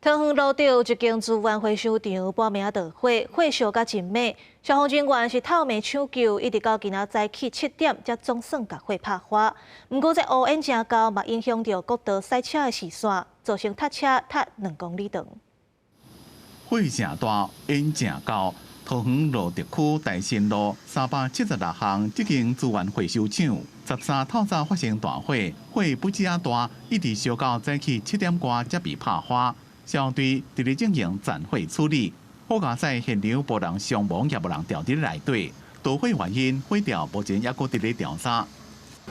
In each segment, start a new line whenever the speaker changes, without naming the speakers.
桃园路道一间资源回收场半暝着火，火烧甲真猛。消防人员是透暝抢救，一直到今仔早起7点才总算甲火拍花。不过这乌烟真高，嘛影响到国道塞车的视线，造成塞车塞2公里长。
火正大，烟正高。桃园路德区大新路376巷这间资源回收厂，13透早发生大火，火不止大，一直烧到早起7点多才被拍花。消防队直立进行暂火处理，火架在现场无人伤亡，也无人掉伫内底。导火原因，火调目前也搁直咧调查。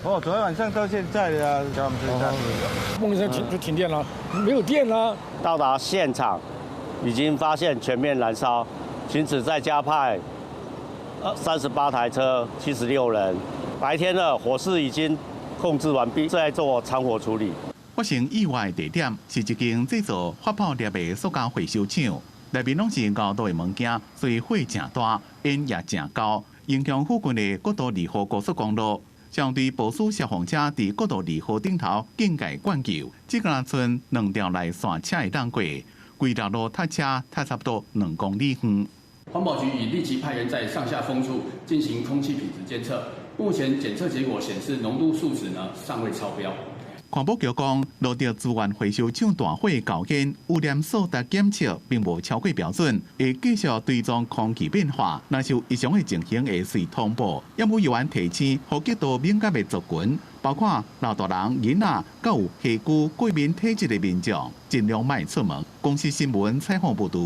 昨天晚上到现在啊，叫我们这下
梦一声就停电了，没有电了。
到达现场，已经发现全面燃烧，请此再加派38台车，76人。白天的火势已经控制完毕，正在做残火处理。
发生意外地点是一间制造发泡粒的塑胶回收厂，内面拢是熬倒的物件，所以火正大，烟也正高，影响附近的国道2号高速公路。消防队部署消防车伫国道2号顶头警戒灌救，只敢剩2条内线车会当过，规条路塞车塞差不多2公里远。
环保局已立即派员在上下风处进行空气品质监测，目前检测结果显示浓度数值尚未超标。
环保局讲，路德资源回收厂大火高烟，污染所得检测并无超过标准，会继续追踪空气变化。若是有异常的情形，会随通报。业务人员提醒，呼吸道敏感的族群，包括老大人、囡仔，甲有下肢过敏体质的民众，尽量莫出门。公司新闻采访报道。